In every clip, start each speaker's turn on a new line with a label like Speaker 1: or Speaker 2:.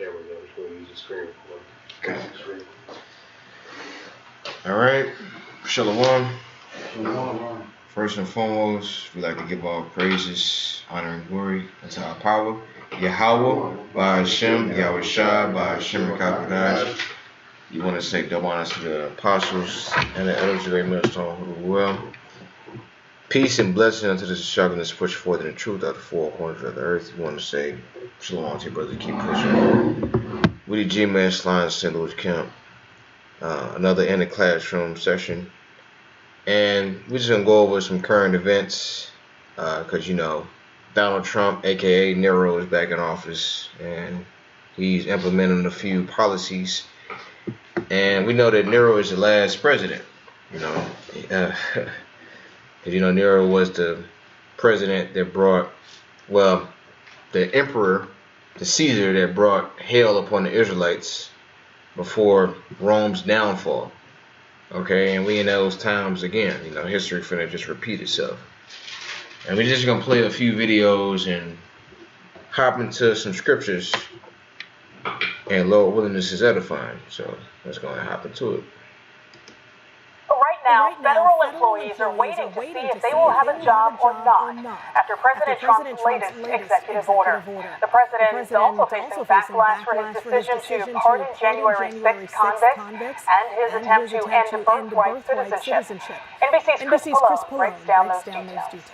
Speaker 1: camera though. I'm just going to use the screen recorder.
Speaker 2: All right, Shalom. First and foremost, we like to give all praises, honor, and glory unto our power, Yahweh, by Hashem, Yahweh Shah, by Hashem Rakakwadash. You want to say double honors to the apostles and the elders of the millstone who do well. Peace and blessing unto the sharpness push forth in the truth out of the four corners of the earth. You want to say shalom to your brother, keep pushing. Woody G-Man, Slime, St. Louis Camp. Another in the classroom session. And we're just going to go over some current events because, you know, Donald Trump, a.k.a. Nero, is back in office and he's implementing a few policies. And we know that Nero is the last president, you know. You know, Nero was the president that brought, well, the emperor, the Caesar that brought hell upon the Israelites before Rome's downfall. Okay, and we in those times again. You know, history finna just repeat itself. And we're just gonna play a few videos and hop into some scriptures. And Lord willing, this is edifying. So let's go and hop into it.
Speaker 3: Now, federal employees are waiting to see if they will have a job or not after President Trump's latest executive order. The president is also facing backlash for his decision to pardon January 6th convicts and his attempt to end birthright citizenship. NBC's Chris Polo breaks down those details.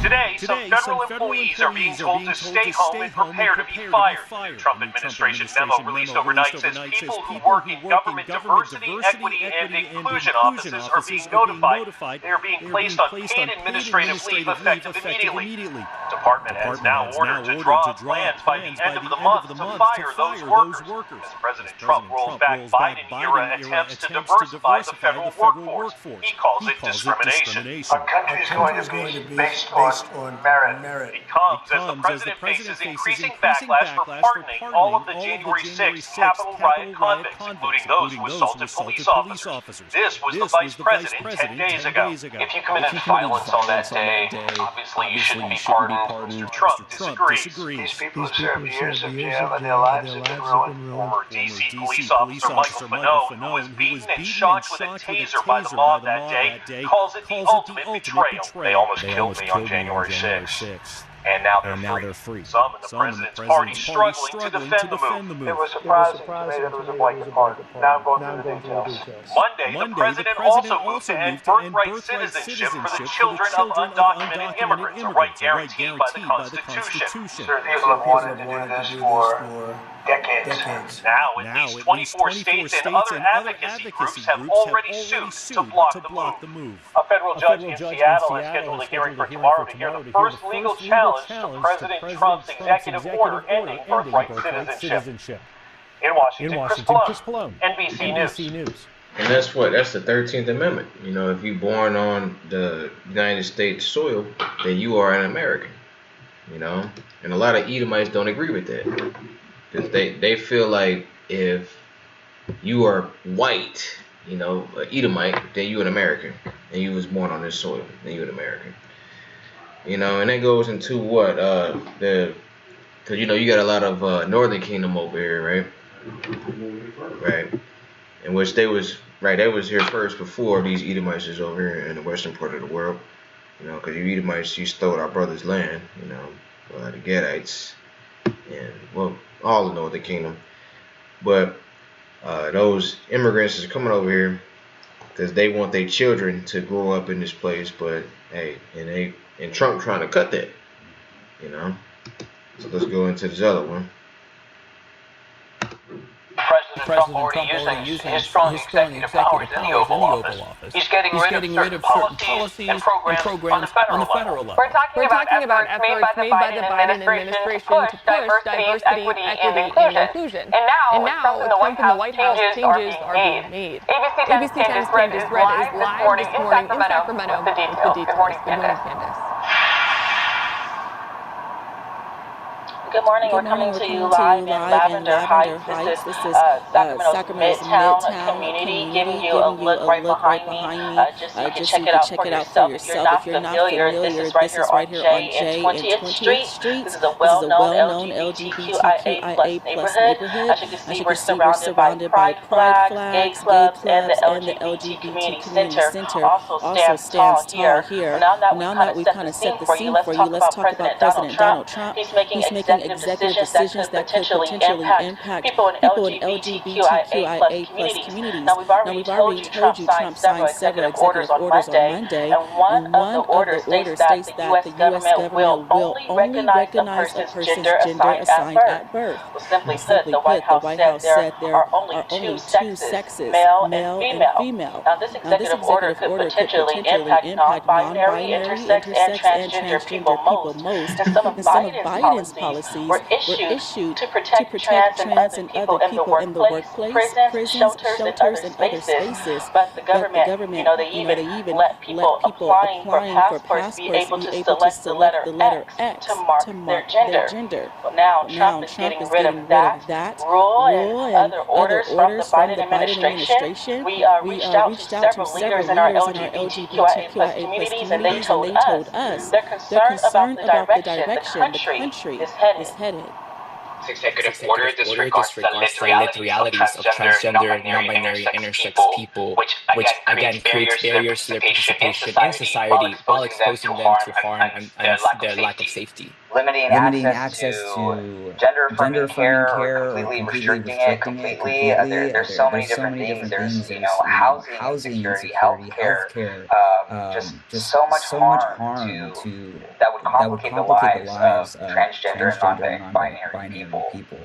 Speaker 4: Today, some federal employees are being told to stay home and prepare to be fired. The Trump administration memo released overnight says people who work in government diversity, equity, and inclusion offices are being notified. They are being placed on paid administrative leave effective immediately. The department has now ordered to draw up plans by the end of the month to fire those workers. As President Trump rolls back Biden-era attempts to diversify the federal workforce. He calls it discrimination.
Speaker 5: Our country is going to be based on merit.
Speaker 4: It comes as the president faces increasing backlash for pardoning all of the January 6th Capitol riot convicts, including those who assaulted police officers. This was the vice president 10 days ago.
Speaker 6: If you committed violence on that day, obviously you shouldn't be pardoned.
Speaker 4: Mr. Trump disagrees.
Speaker 5: These people have served years of jail and their lives have been ruined.
Speaker 4: Former D.C. police officer Michael Fanone, who was beaten and shot with a taser by the mob that day, calls it the ultimate betrayal. They almost killed me on January 6th. And now they're free. Some in the president's party struggling to defend the move.
Speaker 5: It was surprising to me that it was a blanket pardon. Now I'm going through the details.
Speaker 4: Monday, the president also moved to end birthright citizenship for the children of undocumented immigrants, a right guaranteed by the Constitution.
Speaker 5: Sir, people have wanted to do this for decades.
Speaker 4: Now, at least 24 states and other advocacy groups have already sued to block the move. A federal judge in Seattle has scheduled a hearing for tomorrow to hear the first legal challenge to President Trump's executive order ending birthright citizenship. In Washington, Chris Pallone, NBC News.
Speaker 2: And that's the 13th Amendment. You know, if you're born on the United States soil, then you are an American. You know, and a lot of Edomites don't agree with that. Because they feel like if you are white, you know, an Edomite, then you an American. And you was born on this soil, then you an American. You know, and that goes into what? Because, you know, you got a lot of Northern Kingdom over here, right? Right. In which they was here first before these Edomites is over here in the western part of the world. You know, because you Edomites, you stole our brother's land, you know, the Gadites. And, well, all the Northern Kingdom. But those immigrants is coming over here because they want their children to grow up in this place. But, hey, and Trump trying to cut that, you know. So let's go into this other one.
Speaker 6: President Trump already using his strong executive powers in the Oval Office. He's getting rid of certain policies and programs on the federal level.
Speaker 3: We're talking about efforts made by the Biden administration to push diversity, equity, and inclusion. And now, with Trump in the White House, changes are being made. ABC 10's Candace Red is live this morning in Sacramento with the details. Good morning, Candace. Good morning. We're coming to you live in Lavender Heights. This is Sacramento's Midtown community, giving you a look right behind me, just so you can check it out for yourself. If you're not familiar, this is right here on J and 20th Street. This is a well-known LGBTQIA+ neighborhood. As you can see, we're surrounded by pride flags, gay clubs, and the LGBT Community Center also stands tall here. Now that we've kind of set the scene for you, let's talk about President Donald Trump. He's making executive decisions that could potentially impact people in LGBTQIA+ communities. Now, we've already told you Trump signed several executive orders on Monday, and one of the orders states that the U.S. government will only recognize a person's gender assigned at birth. Well, simply put, the White House said there are only two sexes, male and female. Now, this executive order could potentially impact non-binary, intersex, and transgender people most. And some of Biden's policies were issued to protect trans and other people in the workplace, prisons, shelters, and other spaces. But the government, they even let people applying for passports be able to select the letter X to mark their gender. Well, now Trump is getting rid of that rule and other orders from the Biden administration. We reached out to several leaders in our LGBTQIA+ communities, and they told us they're concerned about the direction the country is headed.
Speaker 7: This executive order disregards the lived realities of transgender, non-binary, intersex people, which again creates barriers to their participation in society while exposing them to harm and their lack of safety.
Speaker 8: Limiting access to gender-affirming care or completely restricting it completely. There's so many different things. There's housing insecurity, healthcare, just so much harm that would complicate the lives of transgender and non-binary people.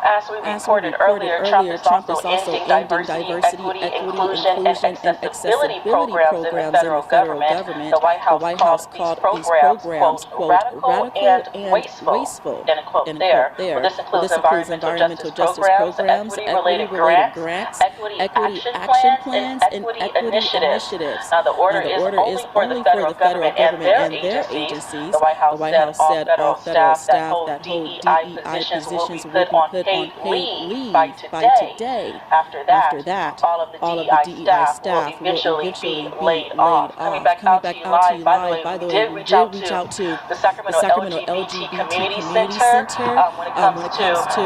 Speaker 3: As we reported earlier, Trump is also ending diversity, equity, inclusion, and accessibility programs in the federal government. The White House called these programs, quote, radical and wasteful, end quote there. Well, this includes environmental justice programs, equity-related grants, equity action plans, and equity initiatives. Now, the order is only for the federal government and their agencies. The White House said all federal staff that hold DEI positions will be put on paid leave by today. After that, all of the DEI staff will eventually be laid off. Coming back out to you live, by the way, we did reach out to the Sacramento LGBT Community Center when it comes to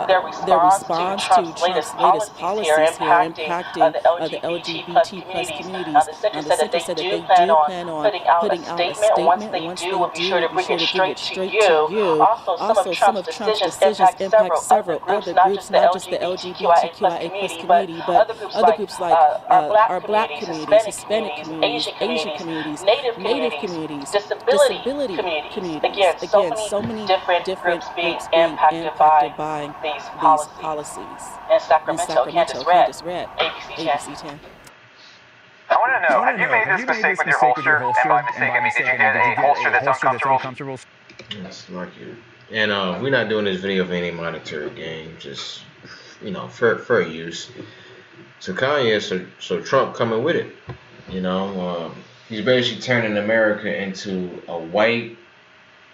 Speaker 3: their response to Trump's latest policies here impacting the LGBT+ communities. Now, the center said that they do plan on putting out a statement. Once they do, we'll be sure to bring it straight to you. Also, some of Trump's decisions impact several other groups, not just the LGBTQIA+ community, but other groups like our Black communities, Hispanic communities, Asian communities, Native communities, disability communities. Again, so many different groups being impacted by these policies. In Sacramento, Candace Redd, ABC 10.
Speaker 9: I want to know, have you made this mistake with your holster? And by mistake, I mean, did you get a holster that's uncomfortable?
Speaker 2: Yes, like you. And we're not doing this video for any monetary gain, just for use. So Kanye, so Trump coming with it. He's basically turning America into a white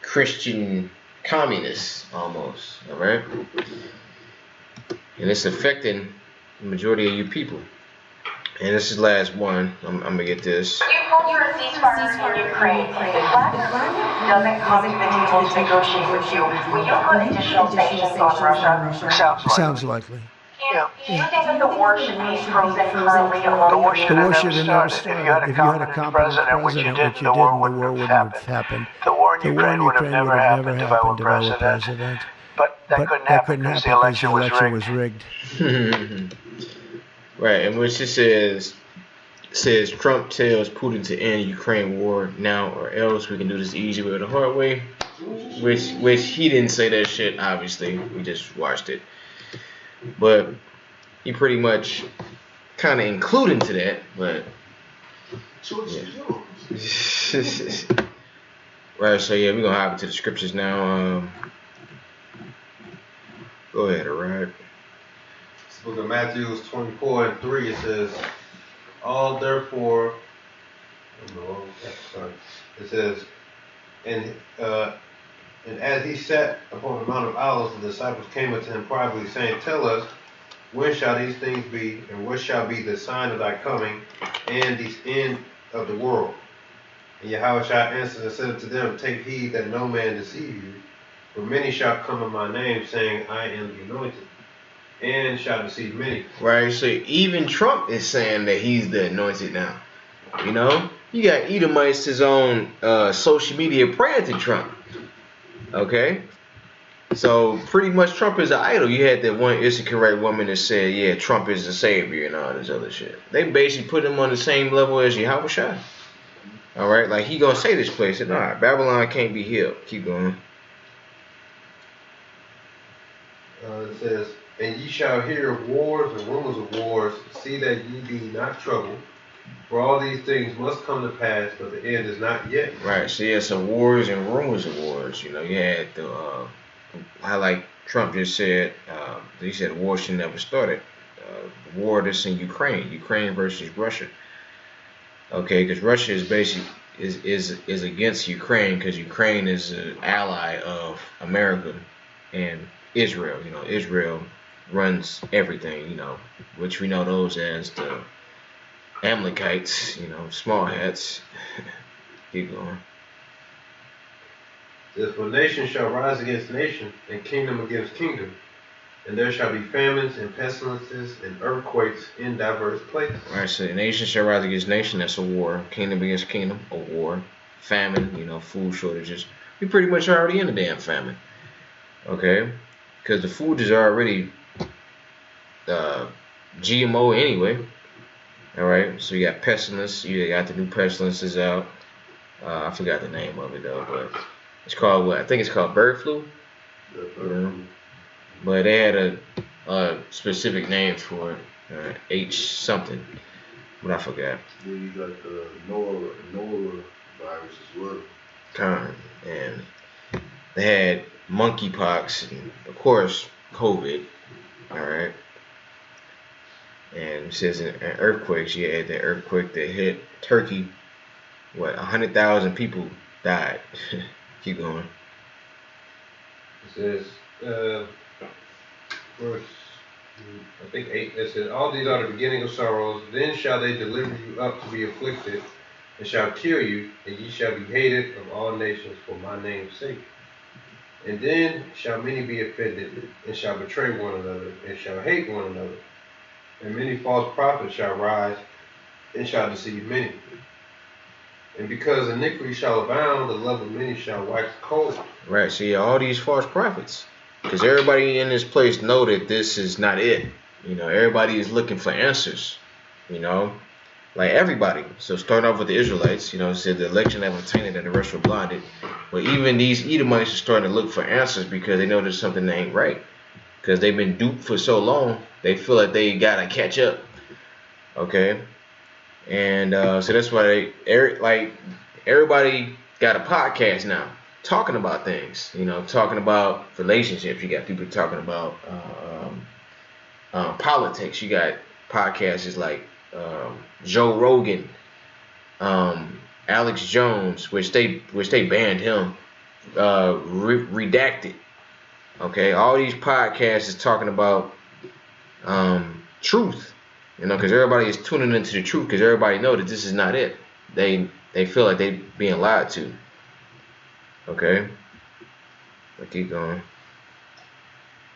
Speaker 2: Christian communist almost. All right, and it's affecting the majority of you people. And this is the last one. I'm gonna get this.
Speaker 3: You hold your ceasefire in Ukraine. If Vladimir doesn't come to the table to negotiate with you, will you put additional sanctions on Russia?
Speaker 10: Sounds likely.
Speaker 3: Do you think that the war should be frozen currently among
Speaker 10: the war should have never started. If you had a competent president, which you did, the war wouldn't have happened.
Speaker 9: The war in Ukraine would have never happened if I were president. But that couldn't happen because the election was rigged.
Speaker 2: Right, and which it says Trump tells Putin to end Ukraine war now or else. We can do this the easy way or the hard way. Which he didn't say that shit, obviously. We just watched it. But he pretty much kind of included to that, but yeah. Right, so yeah, we're gonna hop into the scriptures now. Go ahead, alright.
Speaker 1: Book of Matthew 24:3, it says, all therefore, It says, and as he sat upon the Mount of Olives, the disciples came unto him privately, saying, Tell us, when shall these things be, and what shall be the sign of thy coming, and the end of the world? And Yahweh shall answer and said unto them, Take heed that no man deceive you, for many shall come in my name, saying, I am the anointed, and shall deceive many.
Speaker 2: Right, so even Trump is saying that he's the anointed now. You know? You got Edomites, his own social media praying to Trump. Okay? So pretty much Trump is an idol. You had that one Issachar woman that said, yeah, Trump is the savior and all this other shit. They basically put him on the same level as Yahweh Shai. Alright, like he gonna say this place, nah, Babylon can't be healed. Keep going.
Speaker 1: It says, And ye shall hear of wars and rumors of wars. See that ye be not troubled. For all these things must come to pass, but the end is not yet.
Speaker 2: Right, so yeah, some wars and rumors of wars. You know, you had the, how like Trump just said, he said war should never started. War that's in Ukraine versus Russia. Okay, because Russia is basically is against Ukraine because Ukraine is an ally of America and Israel. You know, Israel runs everything. You know, which we know those as the Amalekites. You know, small hats. Keep going.
Speaker 1: For nation shall rise against nation, and kingdom against kingdom. And there shall be famines and pestilences and earthquakes in diverse places.
Speaker 2: Right, so nation shall rise against nation, that's a war. Kingdom against kingdom, a war. Famine, you know, food shortages. We pretty much already in the damn famine. Okay? Because the food is already GMO anyway. Alright, so you got pestilence. You got the new pestilences out. I forgot the name of it though, but it's called what? I think it's called bird flu.
Speaker 1: Yeah, bird flu.
Speaker 2: But they had a specific name for it, H something, but I forgot.
Speaker 11: Then you got the Nora virus as well.
Speaker 2: And they had monkeypox and of course COVID. All right. And it says in earthquakes, you had that earthquake that hit Turkey. What, 100,000 people died. Keep going.
Speaker 1: It says. Verse, I think 8, it says, All these are the beginning of sorrows. Then shall they deliver you up to be afflicted, and shall kill you, and ye shall be hated of all nations for my name's sake. And then shall many be offended, and shall betray one another, and shall hate one another. And many false prophets shall rise, and shall deceive many. And because iniquity shall abound, the love of many shall wax cold.
Speaker 2: Right, so yeah, all these false prophets. Because everybody in this place know that this is not it. You know, everybody is looking for answers. You know, like everybody. So starting off with the Israelites, you know, it said the election have obtained and the rest were blinded. But even these Edomites are starting to look for answers because they know there's something that ain't right. Because they've been duped for so long, they feel like they gotta catch up. Okay, and so that's why everybody got a podcast now. Talking about things, you know, talking about relationships. You got people talking about politics. You got podcasts like Joe Rogan, Alex Jones, which they banned him, Redacted. Okay, all these podcasts is talking about truth, you know, because everybody is tuning into the truth because everybody know that this is not it. They feel like they being lied to. Okay, I keep going.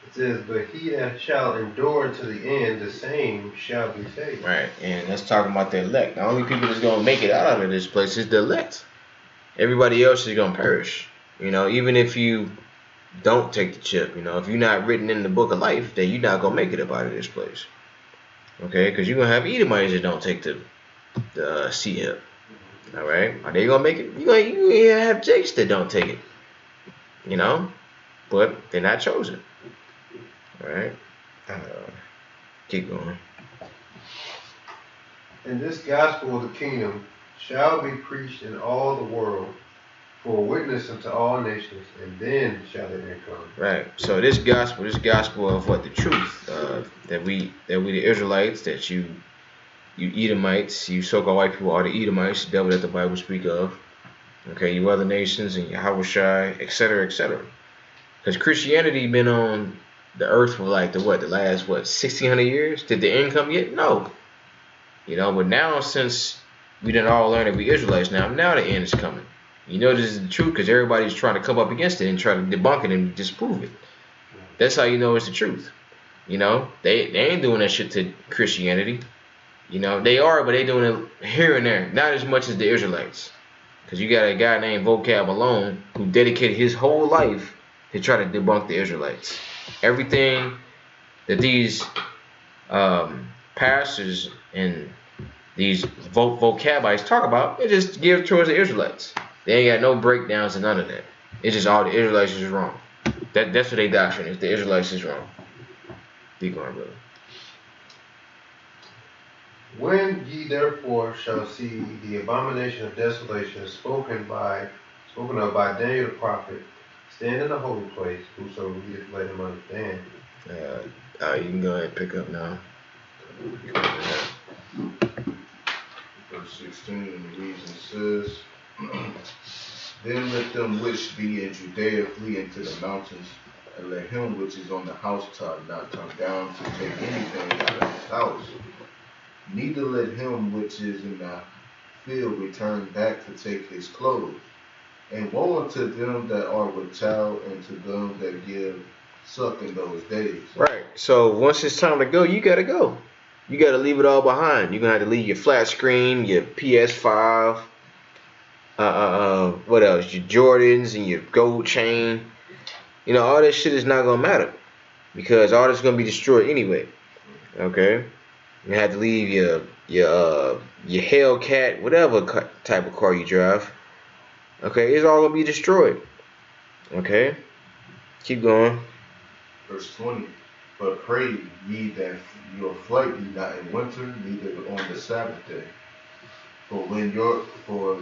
Speaker 1: It says, but he that shall endure to the end, the same shall be saved.
Speaker 2: Right, and that's talking about the elect. The only people that's going to make it out of this place is the elect. Everybody else is going to perish. You know, even if you don't take the chip, you know, if you're not written in the book of life, then you're not going to make it up out of this place. Okay, because you're going to have Edomites that don't take the C-hip. All right, are they gonna make it? You gonna have Jakes that don't take it, you know, but they're not chosen. All right, keep going.
Speaker 1: And this gospel of the kingdom shall be preached in all the world for a witness unto all nations, and then shall the end come.
Speaker 2: Right. So this gospel of what the truth that we the Israelites, that you Edomites, you so-called white people are the Edomites, the devil that the Bible speak of. Okay, you other nations and Yahushua, etc., etc. Because Christianity been on the earth for like the last 1600 years? Did the end come yet? No. You know, but now since we done all learned that we Israelites now the end is coming. You know this is the truth because everybody's trying to come up against it and try to debunk it and disprove it. That's how you know it's the truth. You know, they ain't doing that shit to Christianity. You know, they are, but they doing it here and there. Not as much as the Israelites. Because you got a guy named Vocab alone who dedicated his whole life to try to debunk the Israelites. Everything that these pastors and these vocabites talk about, they just give towards the Israelites. They ain't got no breakdowns and none of that. It's just all the Israelites is wrong. That's what they doctrine is. The Israelites is wrong. Keep going, brother.
Speaker 1: When ye therefore shall see the abomination of desolation spoken of by Daniel the prophet, stand in the holy place, whoso readeth, let him understand.
Speaker 2: You can go ahead and pick up now.
Speaker 11: Verse 16 reads and says, Then let them which be in Judea flee into the mountains, and let him which is on the housetop not come down to take anything out of his house. Neither let him which is in the field return back to take his clothes. And woe unto them that are with child, and to them that give suck in those days.
Speaker 2: Right. So once it's time to go, you gotta go. You gotta leave it all behind. You're gonna have to leave your flat screen, your PS5, what else? Your Jordans and your gold chain. You know, all that shit is not gonna matter because all that's gonna be destroyed anyway. Okay. You have to leave your Hellcat, whatever type of car you drive. Okay, it's all gonna be destroyed. Okay, keep going.
Speaker 11: Verse 20. But pray ye that your flight be not in winter, neither on the Sabbath day. For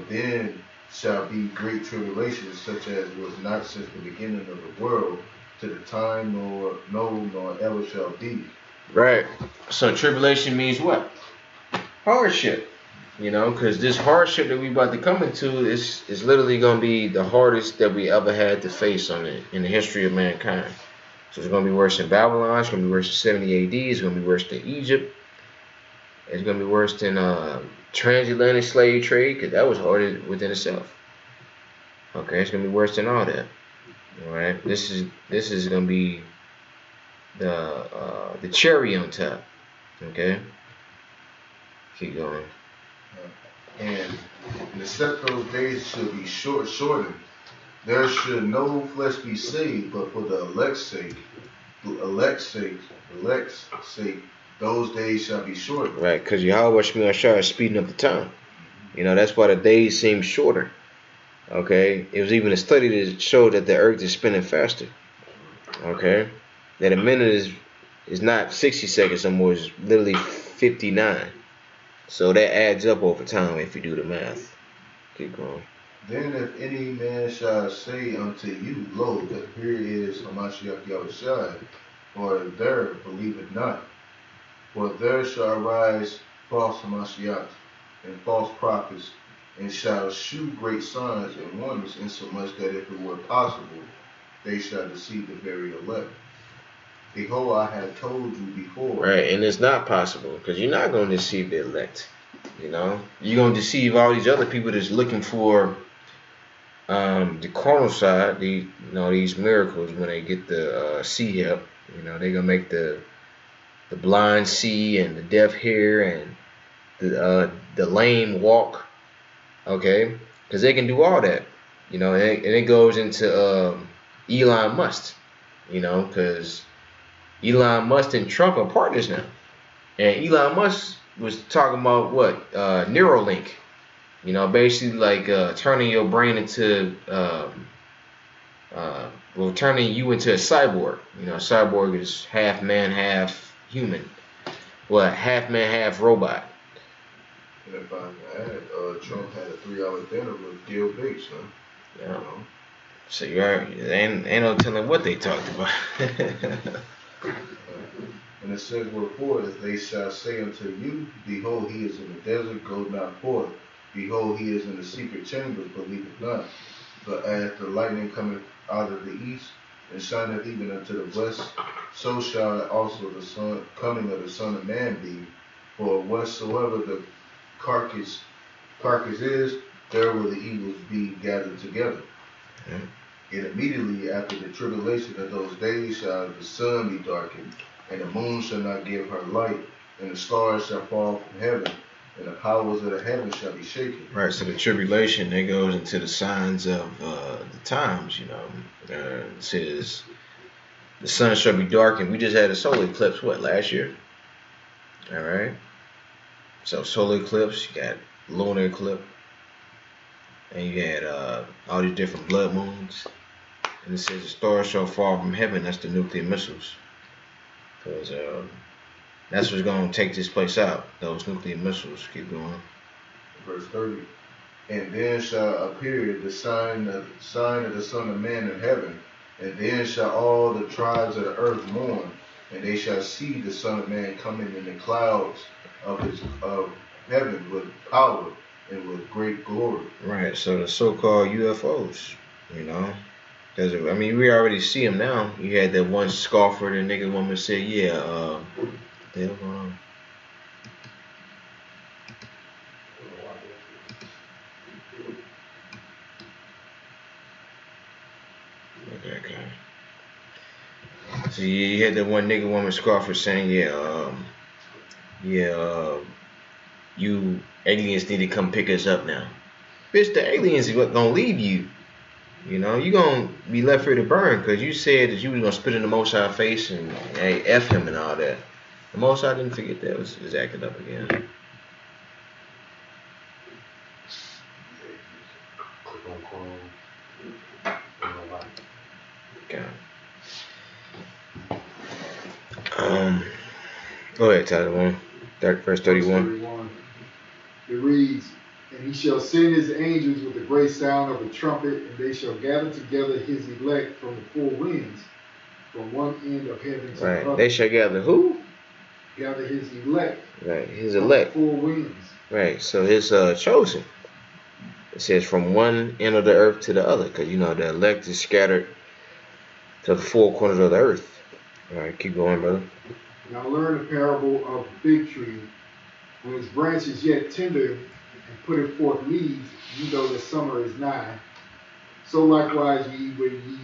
Speaker 11: then shall be great tribulation, such as was not since the beginning of the world, to the time nor ever shall be.
Speaker 2: Right. So tribulation means what? Hardship. You know, because this hardship that we about to come into is literally going to be the hardest that we ever had to face in the history of mankind. So it's going to be worse than Babylon. It's going to be worse than 70 AD. It's going to be worse than Egypt. It's going to be worse than transatlantic slave trade because that was hard within itself. Okay, it's going to be worse than all that. All right. This is going to be the cherry on top. Okay, keep going.
Speaker 11: And except those days should be shortened, there should no flesh be saved, but for the elect's sake, those days shall be shortened.
Speaker 2: Right, because Yahweh Shemashah is speeding up the time. You know, that's why the days seem shorter. Okay, it was even a study that showed that the earth is spinning faster. Okay, that a minute is not 60 seconds anymore, it's literally 59. So that adds up over time if you do the math. Keep going.
Speaker 11: Then if any man shall say unto you, Lo, that here is Hamashiach Yahushua, or there believe it not. For there shall arise false Hamashiachs and false prophets, and shall shew great signs and wonders, insomuch that if it were possible, they shall deceive the very elect. Behold, I have told you before.
Speaker 2: Right, and it's not possible because you're not going to deceive the elect. You know, you're going to deceive all these other people that's looking for the carnal side. These miracles when they get the see help. You know, they're gonna make the blind see and the deaf hear and the lame walk. Okay, because they can do all that. You know, and it goes into Elon Musk. You know, because Elon Musk and Trump are partners now. And Elon Musk was talking about what? Neuralink. You know, basically like turning your brain into, turning you into a cyborg. You know, a cyborg is half man, half human. Well, half man, half robot.
Speaker 11: And if I add, Trump had a 3-hour dinner with Bill Gates, huh?
Speaker 2: Yeah. You know? So ain't no telling what they talked about.
Speaker 11: And it says, wherefore, if they shall say unto you, behold, he is in the desert, go not forth. behold, he is in the secret chambers, believeth not. But as the lightning cometh out of the east, and shineth even unto the west, so shall also the coming of the Son of Man be. For whatsoever the carcass is, there will the eagles be gathered together. And immediately after the tribulation of those days shall the sun be darkened, and the moon shall not give her light, and the stars shall fall from heaven, and the powers of the heaven shall be shaken.
Speaker 2: Right, so the tribulation, that goes into the signs of the times, you know. It says, the sun shall be darkened. We just had a solar eclipse, last year? All right. So solar eclipse, you got lunar eclipse, and you had all these different blood moons. And it says the stars shall fall from heaven. That's the nuclear missiles. Because that's what's going to take this place out. Those nuclear missiles. Keep going.
Speaker 11: Verse 30. And then shall appear the sign of the Son of Man in heaven. And then shall all the tribes of the earth mourn. And they shall see the Son of Man coming in the clouds of heaven with power and with great glory.
Speaker 2: Right. So the so-called UFOs, you know. Because, I mean, we already see them now. You had that one scoffer, the nigga woman said, yeah, what the hell going on? Okay. So you had that one nigga woman scoffer saying, you aliens need to come pick us up now. Bitch, the aliens are gonna leave you. You know, you gonna be left here to burn because you said that you was gonna spit in the Most High face and hey, F him and all that. The Most High didn't forget that. Was acting up again. Okay. Go ahead, Tyler. Verse 31.
Speaker 12: It reads, and he shall send his angels with a great sound of a trumpet, and they shall gather together his elect from the four winds, from one end of heaven to the other.
Speaker 2: They shall gather who?
Speaker 12: Gather his elect.
Speaker 2: Right, his elect.
Speaker 12: From the four winds.
Speaker 2: Right, so his chosen. It says from one end of the earth to the other, because you know the elect is scattered to the four corners of the earth. All right, keep going, brother.
Speaker 12: Now learn the parable of the fig tree. When its branch is yet tender and putteth forth leaves, ye know that summer is nigh. So likewise ye, when ye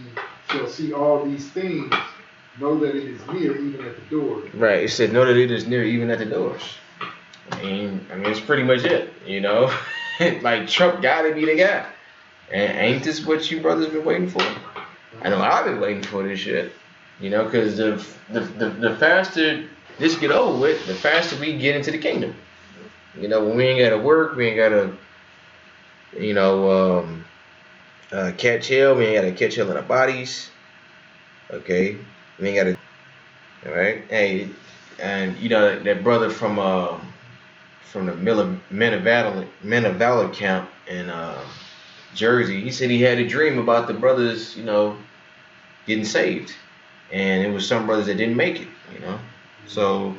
Speaker 12: shall see all these things, know that it is near, even at the door.
Speaker 2: Right, it said know that it is near, even at the doors. I mean, it's pretty much it, you know. Like Trump gotta be the guy. And ain't this what you brothers been waiting for? I know I've been waiting for this shit. You know, because the faster this get over with, the faster we get into the kingdom. You know, when we ain't gotta work, we ain't gotta, you know, catch hell. We ain't gotta catch hell in our bodies. Okay, we ain't gotta. All right, hey, and you know that brother from the Men of Valor camp in Jersey, he said he had a dream about the brothers, you know, getting saved, and it was some brothers that didn't make it. You know, so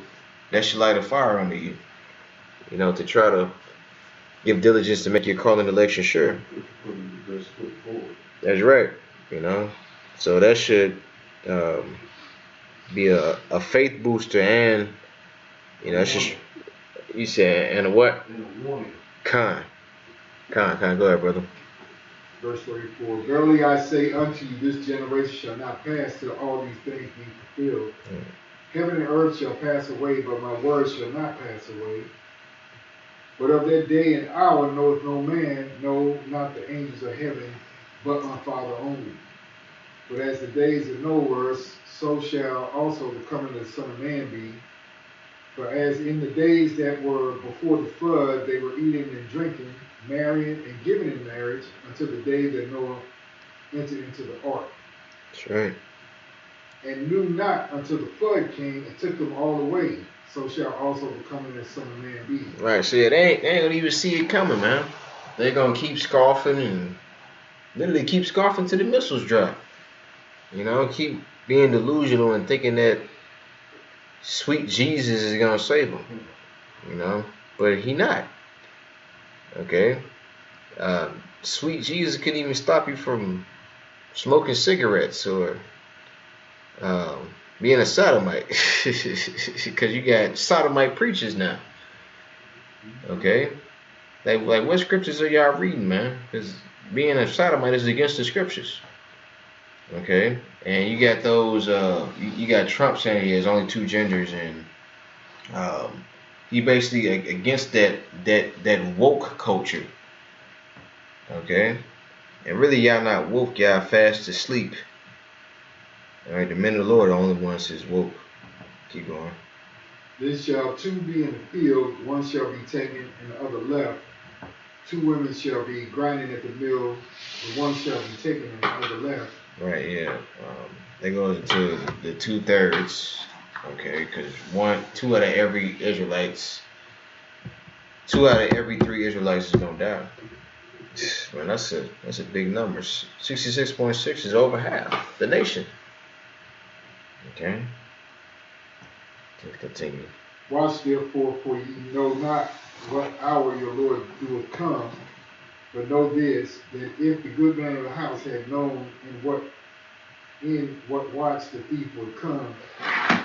Speaker 2: that should light a fire under you. You know, to try to give diligence to make your calling election sure. That's right. You know, so that should be a faith booster, and you know, it's just you said and a what? Con. Go ahead, brother.
Speaker 12: Verse 34. Verily I say unto you, this generation shall not pass till all these things be fulfilled. Heaven and earth shall pass away, but my words shall not pass away. But of that day and hour knoweth no man, no, not the angels of heaven, but my Father only. But as the days of Noah, so shall also the coming of the Son of Man be. For as in the days that were before the flood, they were eating and drinking, marrying and giving in marriage, until the day that Noah entered into the ark.
Speaker 2: That's right.
Speaker 12: And knew not until the flood came and took them all away. So shall also the coming of the Son of Man be.
Speaker 2: Right, so yeah, they ain't gonna even see it coming, man. They're gonna keep scoffing and literally keep scoffing till the missiles drop. You know, keep being delusional and thinking that sweet Jesus is gonna save them. You know, but he not. Okay. Sweet Jesus couldn't even stop you from smoking cigarettes or being a sodomite, because you got sodomite preachers now. Okay. Like what scriptures are y'all reading, man? Because being a sodomite is against the scriptures. Okay, and you got those. You got Trump saying he has only 2 genders, and he basically against that woke culture. Okay, and really y'all not woke, y'all fast asleep. All right, the men of the Lord are the only ones that's woke. Keep going.
Speaker 12: Then shall 2 be in the field, one shall be taken and the other left. 2 women shall be grinding at the mill, and one shall be taken and the other left.
Speaker 2: Right, yeah. That goes into the 2/3. Okay, because 2 out of every 3 Israelites is gonna die. Man, that's a big number. 66.6 is over half the nation. Okay. Let's continue.
Speaker 12: Watch therefore, for ye know not what hour your Lord doeth come. But know this, that if the good man of the house had known in what watch the thief would come,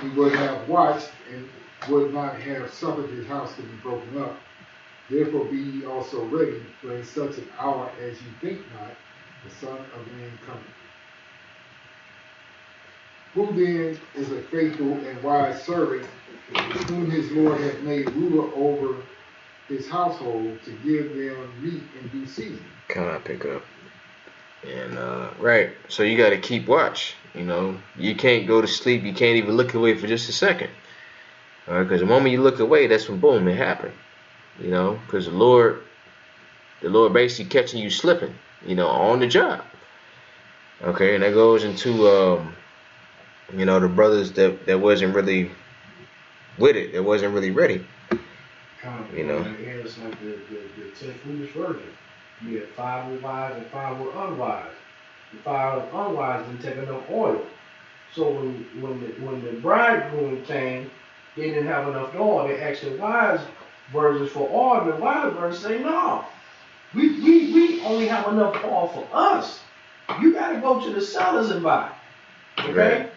Speaker 12: he would have watched and would not have suffered his house to be broken up. Therefore be ye also ready, for in such an hour as ye think not, the Son of Man cometh. Who then is a faithful and wise servant, whom his Lord hath made ruler over his household, to give them meat in due season?
Speaker 2: Can I pick up? And right, so you got to keep watch. You know, you can't go to sleep. You can't even look away for just a second. All right, because the moment you look away, that's when boom, it happened. You know, because the Lord basically catching you slipping. You know, on the job. Okay, and that goes into you know, the brothers that wasn't really with it, that wasn't really ready. You know,
Speaker 10: it's like the 10 foolish virgins. You had 5 were wise and 5 were unwise. The 5 unwise didn't take enough oil. So when the bridegroom came, they didn't have enough oil. They asked the wise virgins for oil, and the wise virgins say, no, we only have enough oil for us. You got to go to the sellers and buy. Okay?
Speaker 2: Right.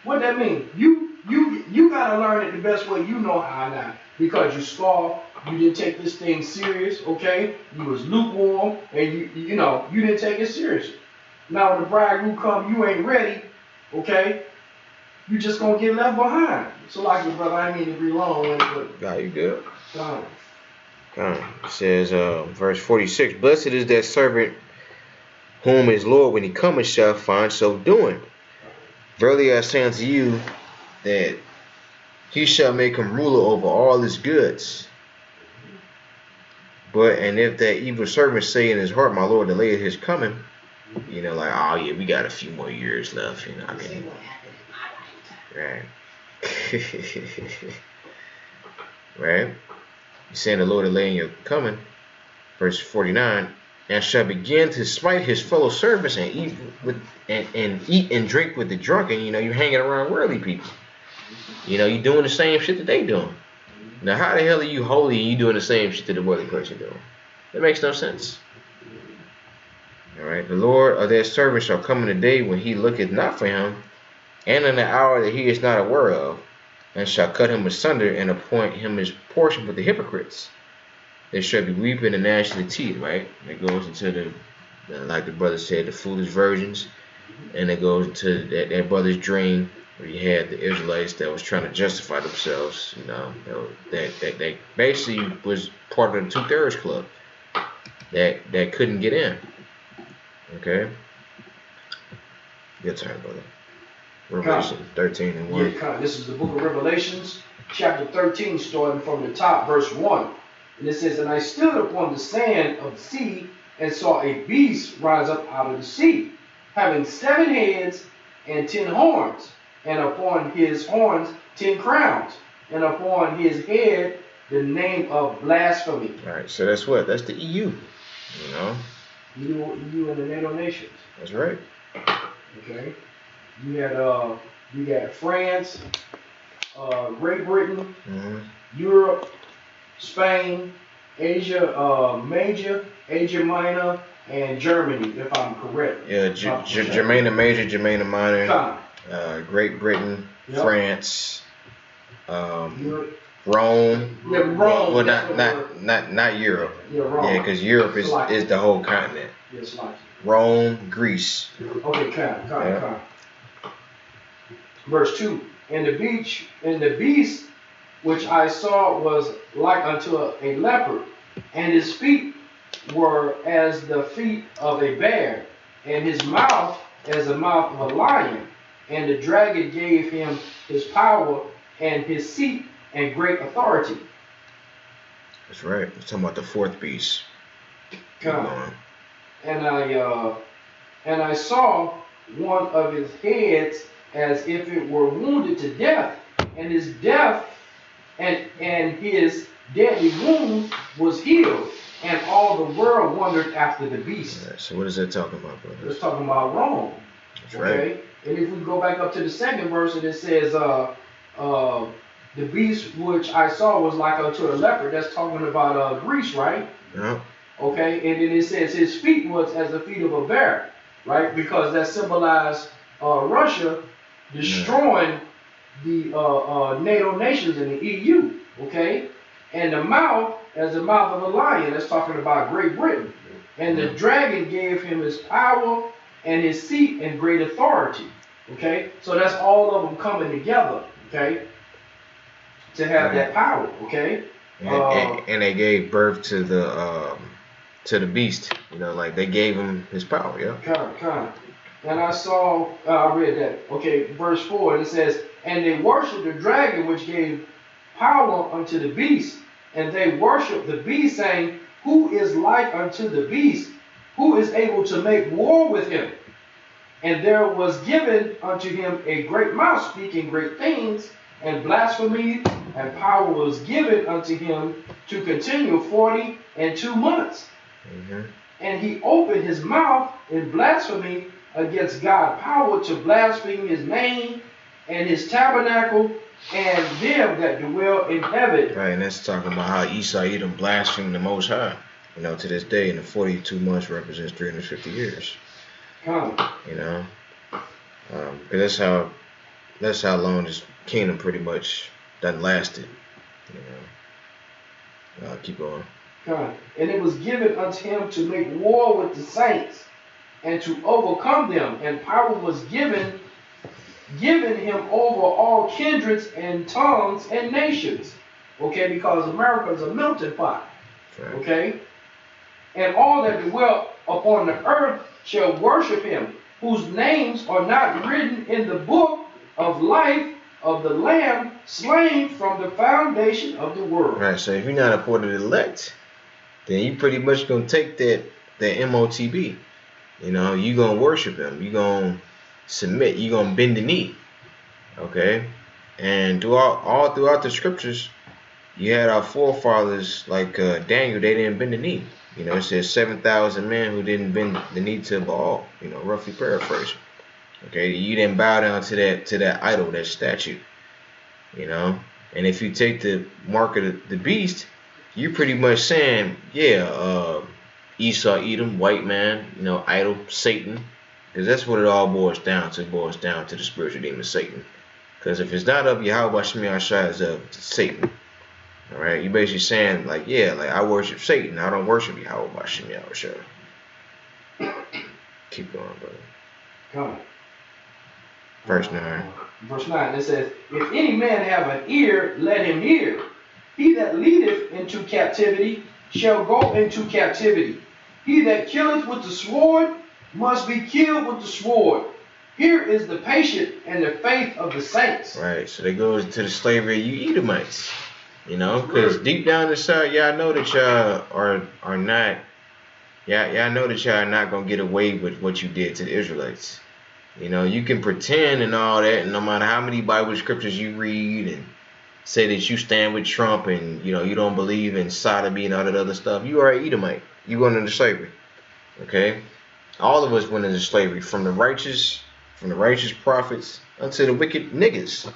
Speaker 10: What that mean? You got to learn it the best way you know how now. Because you scoffed, you didn't take this thing serious, okay? You was lukewarm, and you know, you didn't take it seriously. Now when the bridegroom come, you ain't ready, okay? You just gonna get left behind. So like your brother, I mean to be long, but
Speaker 2: nah, you good. It says, verse 46, blessed is that servant whom his Lord, when he cometh, shall find so doing. Verily I say unto you, that he shall make him ruler over all his goods. And if that evil servant say in his heart, my Lord delayed his coming, you know, like, oh yeah, we got a few more years left, you know, I mean, right. Right? He's saying the Lord delaying your coming. Verse 49, and shall begin to smite his fellow servants and eat and drink with the drunken. You know, you're hanging around worldly people. You know, you're doing the same shit that they doing. Now, how the hell are you holy and you doing the same shit that the worldly person doing? That makes no sense. All right, the Lord of that servant shall come in the day when he looketh not for him, and in the hour that he is not aware of, and shall cut him asunder and appoint him his portion with the hypocrites. There shall be weeping and gnashing of teeth, right? It goes into the like the brother said, the foolish virgins, and it goes into that brother's dream where you had the Israelites that was trying to justify themselves, you know, that basically was part of the 2/3 club that couldn't get in. Okay, your turn, brother. Revelation 13 and 1.
Speaker 10: Yeah, this is the book of Revelations, chapter 13, starting from the top, verse 1. And it says, and I stood upon the sand of the sea, and saw a beast rise up out of the sea, having 7 heads and 10 horns, and upon his horns 10 crowns, and upon his head the name of blasphemy.
Speaker 2: All right, so that's what? That's the EU, you know?
Speaker 10: EU and the NATO nations.
Speaker 2: That's right.
Speaker 10: Okay. You got France, Great Britain, Europe, Spain, Asia Major, Asia Minor, and Germany, if I'm correct.
Speaker 2: Yeah, Germania Major, Germania Minor, Great Britain,
Speaker 10: Yep.
Speaker 2: France,
Speaker 10: Europe.
Speaker 2: Rome.
Speaker 10: Yeah, Rome.
Speaker 2: Well, not Europe.
Speaker 10: Yeah, Rome.
Speaker 2: Yeah, because Europe is the whole continent.
Speaker 10: Yes, like
Speaker 2: Rome, Greece.
Speaker 10: Okay, kind. Verse 2. And the beast which I saw was like unto a leopard, and his feet were as the feet of a bear, and his mouth as the mouth of a lion. And the dragon gave him his power and his seat and great authority.
Speaker 2: That's right. We're talking about the fourth beast.
Speaker 10: And I saw one of his heads as if it were wounded to death, and his death and his deadly wound was healed, and all the world wondered after the beast.
Speaker 2: Right, so what is that talking about, brother?
Speaker 10: It's talking about Rome.
Speaker 2: That's right.
Speaker 10: And if we go back up to the second verse, and it says, the beast which I saw was like unto a leopard. That's talking about Greece, right?
Speaker 2: Yeah.
Speaker 10: Okay, and then it says his feet was as the feet of a bear, right? Because that symbolized Russia destroying the NATO nations in the EU, okay? And the mouth as the mouth of a lion. That's talking about Great Britain. And the dragon gave him his power and his seat and great authority, okay? So that's all of them coming together, okay? To have that power, okay?
Speaker 2: And they gave birth to the beast, you know, like they gave him his power, yeah.
Speaker 10: Kind. And I read that. Okay, verse 4, and it says, and they worshiped the dragon which gave power unto the beast, and they worshiped the beast, saying, who is like unto the beast? Who is able to make war with him? And there was given unto him a great mouth, speaking great things, and blasphemy, and power was given unto him to continue 42 months.
Speaker 2: Mm-hmm.
Speaker 10: And he opened his mouth in blasphemy against God, power to blaspheme his name and his tabernacle and them that dwell in heaven.
Speaker 2: Right, and that's talking about how Esau Edom blasphemed the Most High. You know, to this day, and the 42 months represents 350 years. You know, because that's how long this kingdom pretty much done lasted. You know, keep going.
Speaker 10: And it was given unto him to make war with the saints and to overcome them, and power was given him over all kindreds and tongues and nations. Okay, because America is a melting pot. Okay, and all that dwell upon the earth shall worship him, whose names are not written in the book of life of the Lamb slain from the foundation of the world.
Speaker 2: Right, so if you're not a part of the elect, then you pretty much gonna take that MOTB. You know, you gonna worship him, you gonna submit, you gonna bend the knee. Okay? And all throughout the scriptures, you had our forefathers like Daniel, they didn't bend the knee. You know, it says 7,000 men who didn't bend the knee to Baal, you know, roughly paraphrasing. Okay, you didn't bow down to that idol, that statue. You know, and if you take the mark of the beast, you're pretty much saying, yeah, Esau, Edom, white man, you know, idol, Satan, because that's what it all boils down to. It boils down to the spiritual demon Satan. Because if it's not of Yahweh Shemi Ashai, it's of Satan. All right, you basically saying like, yeah, like I worship Satan, I don't worship Yahweh Shemi Ashai. Keep going, brother.
Speaker 10: Come.
Speaker 2: Verse 9.
Speaker 10: Verse 9, it says, if any man have an ear, let him hear. He that leadeth into captivity shall go into captivity. He that killeth with the sword must be killed with the sword. Here is the patience and the faith of the saints.
Speaker 2: Right, so that goes to the slavery of you Edomites. You know, because deep down inside, y'all know that y'all are not, y'all know that y'all are not going to get away with what you did to the Israelites. You know, you can pretend and all that, and no matter how many Bible scriptures you read and say that you stand with Trump and, you know, you don't believe in sodomy and all that other stuff, you are an Edomite. You went into slavery. Okay? All of us went into slavery, from the righteous prophets unto the wicked niggas.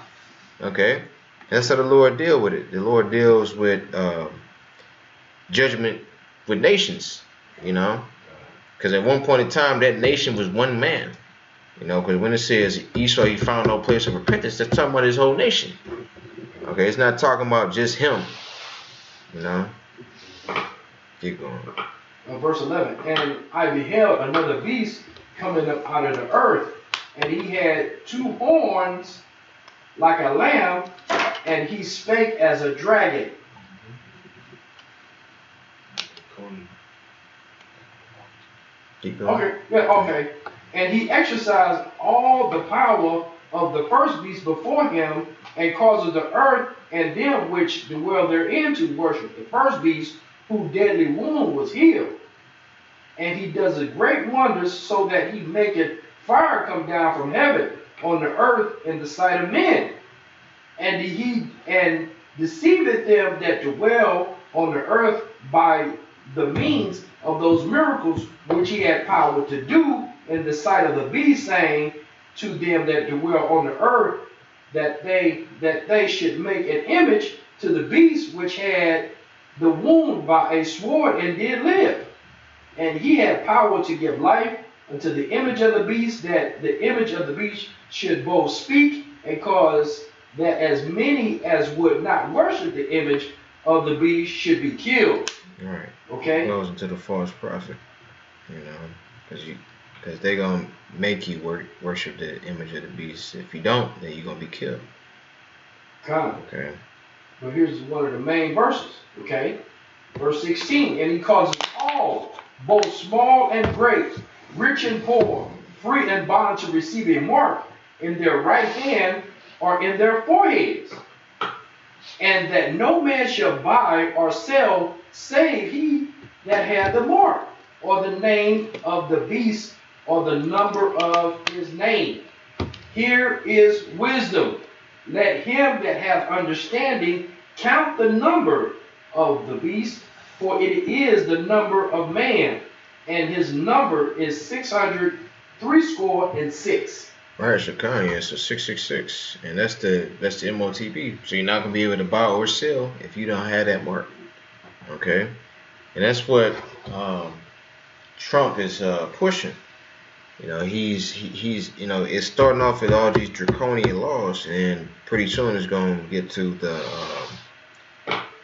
Speaker 2: Okay? That's how the Lord deal with it. The Lord deals with judgment with nations, you know, because at one point in time that nation was one man, you know, because when it says Esau, he found no place of repentance, that's talking about his whole nation. Okay, it's not talking about just him, you know. Keep going.
Speaker 10: Verse 11, and I beheld another beast coming up out of the earth, and he had 2 horns like a lamb, and he spake as a dragon. Okay, yeah, okay. And he exercised all the power of the first beast before him, and causes the earth and them which dwell therein to worship the first beast, whose deadly wound was healed. And he does a great wonders, so that he maketh fire come down from heaven on the earth in the sight of men. And he deceiveth them that dwell on the earth by the means of those miracles which he had power to do in the sight of the beast, saying to them that dwell on the earth that they should make an image to the beast which had the wound by a sword and did live. And he had power to give life unto the image of the beast, that the image of the beast should both speak and cause that as many as would not worship the image of the beast should be killed.
Speaker 2: Right.
Speaker 10: Okay.
Speaker 2: Goes into the false prophet, you know, because they're gonna make you worship the image of the beast. If you don't, then you're gonna be killed. Okay.
Speaker 10: But here's one of the main verses. Okay. Verse 16, and he causes all, both small and great, rich and poor, free and bond, to receive a mark in their right hand or in their foreheads, and that no man shall buy or sell save he that had the mark, or the name of the beast, or the number of his name. Here is wisdom. Let him that hath understanding count the number of the beast, for it is the number of man, and his number is 666.
Speaker 2: Right, Shakanya, so 666, and that's the MOTB. So you're not gonna be able to buy or sell if you don't have that mark. Okay, and that's what Trump is pushing. You know, he's you know, it's starting off with all these draconian laws, and pretty soon it's gonna get to the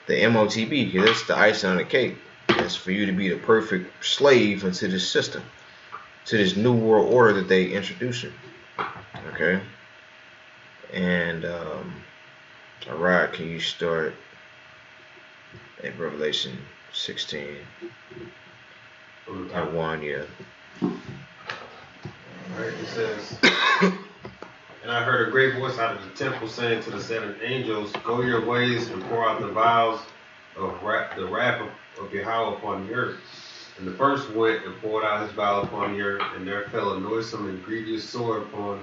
Speaker 2: MOTB, because that's the icing on the cake. That's for you to be the perfect slave into this system, to this new world order that they introducing. Okay, and all right, can you start at Revelation 16 at 1? Yeah.
Speaker 1: Alright, it says, and I heard a great voice out of the temple saying to the 7 angels, go your ways and pour out the vials of the wrath of Yahweh upon the earth. And the first went and poured out his vial upon the earth, and there fell a noisome and grievous sword upon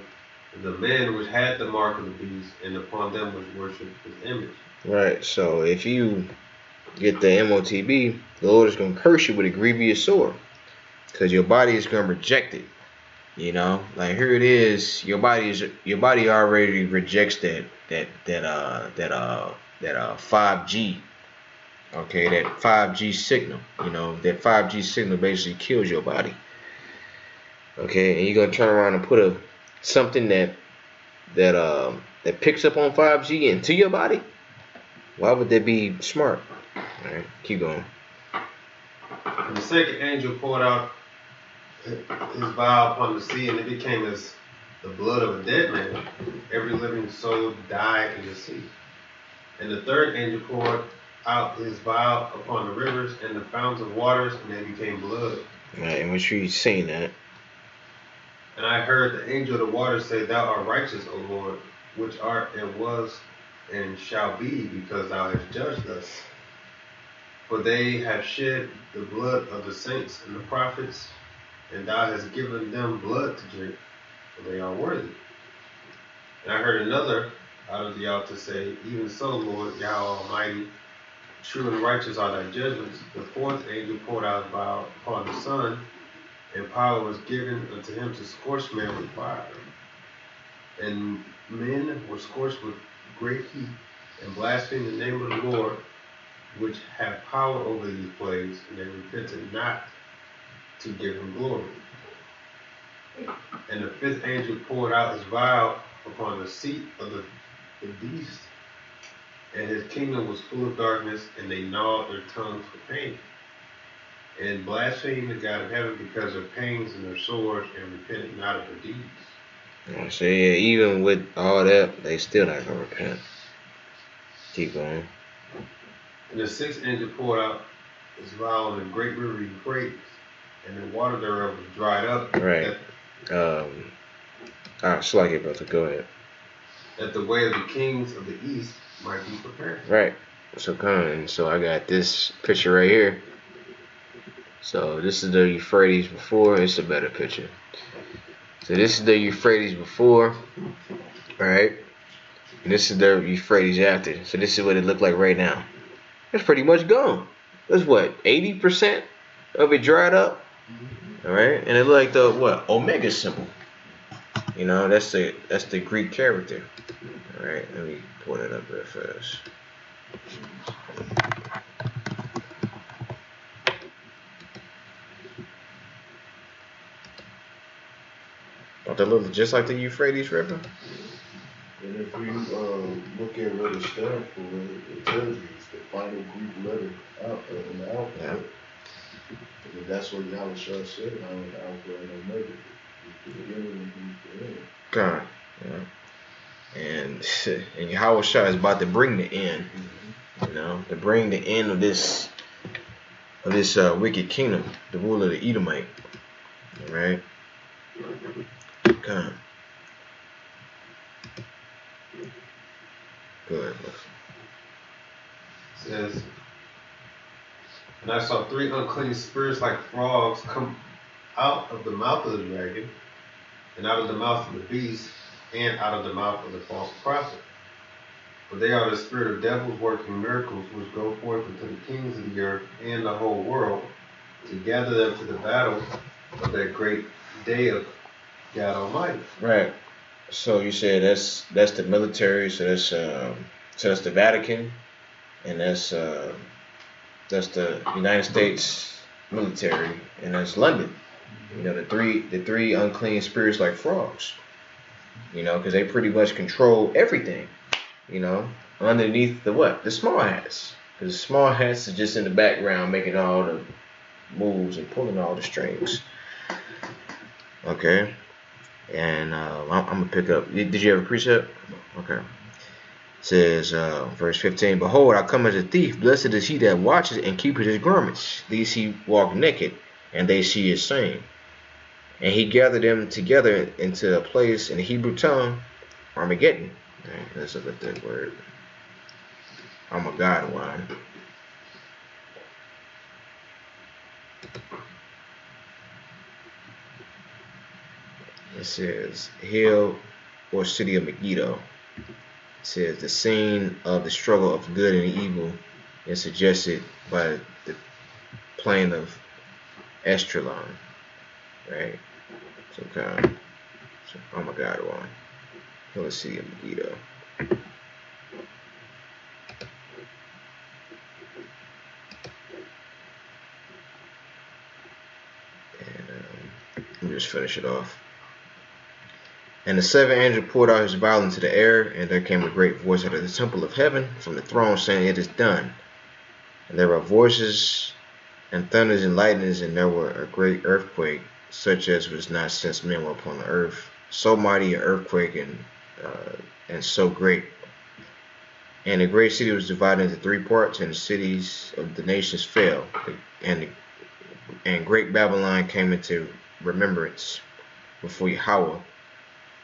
Speaker 1: the men which had the mark of the beast, and upon them which worshipped his image.
Speaker 2: Right, so if you get the MOTB, the Lord is going to curse you with a grievous sword, because your body is going to reject it. You know, like here it is, your body already rejects that 5G. Okay, that 5G signal. You know, that 5G signal basically kills your body. Okay, and you're gonna turn around and put something that picks up on 5G into your body. Why would that be smart? All right, keep going.
Speaker 1: And the second angel poured out his vial upon the sea, and it became as the blood of a dead man. Every living soul died in the sea. And the third angel poured out his vial upon the rivers and the fountains of waters, and they became blood.
Speaker 2: Right, and which we've seen that.
Speaker 1: And I heard the angel of the waters say, thou art righteous, O Lord, which art and was and shall be, because thou hast judged us. For they have shed the blood of the saints and the prophets, and thou hast given them blood to drink, for they are worthy. And I heard another out of the altar say, even so, Lord Yahweh Almighty, true and righteous are thy judgments. The fourth angel poured out his vial upon the sun, and power was given unto him to scorch men with fire. And men were scorched with great heat, and blasphemed the name of the Lord, which have power over these plagues, and they repented not to give him glory. And the fifth angel poured out his vial upon the seat of the beast, and his kingdom was full of darkness, and they gnawed their tongues for pain, and blasphemed the God of heaven because of pains in their sores, and repented not of their deeds.
Speaker 2: So yeah, even with all that, they still not gonna repent. Keep going.
Speaker 1: And the sixth angel poured out his vial on the great river Euphrates, and the water thereof was dried up.
Speaker 2: Right. It's like it, brother. Go ahead.
Speaker 1: That the way of the kings of the east might be prepared.
Speaker 2: Right. So come on. So I got this picture right here. So this is the Euphrates before. It's a better picture. So this is the Euphrates before, right? And this is the Euphrates after. So this is what it looked like right now. It's pretty much gone. That's what, 80% of it dried up. All right, and it looked like the what, Omega symbol. You know, that's the Greek character. All right, let me pull it up real fast. Don't that look just like the Euphrates River?
Speaker 11: And if you look at what it stands for, it tells you it's the final Greek letter in the alphabet. And that's what Yahweh said, I'm the Alpha and Omega. The beginning and the end.
Speaker 2: God. Yeah. And Yahweh Shah is about to bring the end. You know, to bring the end of this wicked kingdom, the rule of the Edomite. All right. God. Good.
Speaker 1: It says, and I saw three unclean spirits like frogs come out of the mouth of the dragon, and out of the mouth of the beast, and out of the mouth of the false prophet. For they are the spirit of devils working miracles, which go forth unto the kings of the earth and the whole world, to gather them to the battle of that great day of God Almighty.
Speaker 2: Right. So you said that's the military. So that's the Vatican, and that's the United States military, and that's London. You know, the three unclean spirits like frogs. You know, because they pretty much control everything. You know, underneath the small hats. Because the small hats is just in the background making all the moves and pulling all the strings. Okay. And I'm going to pick up. Did you have a precept? Okay. It says, verse 15, Behold, I come as a thief. Blessed is he that watches and keepeth his garments. These he walk naked, and they see his shame. And he gathered them together into a place in the Hebrew tongue, Armageddon. Right, let's look at that word. Armageddon. It says, hill or city of Megiddo. It says, the scene of the struggle of good and evil is suggested by the plain of Esdraelon. Right? So Armageddon. Hill or city of Megiddo. And let me just finish it off. And the seventh angel poured out his vial into the air, and there came a great voice out of the temple of heaven from the throne, saying, It is done. And there were voices and thunders and lightnings, and there were a great earthquake, such as was not since men were upon the earth. So mighty an earthquake and so great. And the great city was divided into three parts, and the cities of the nations fell. And great Babylon came into remembrance before Yahweh,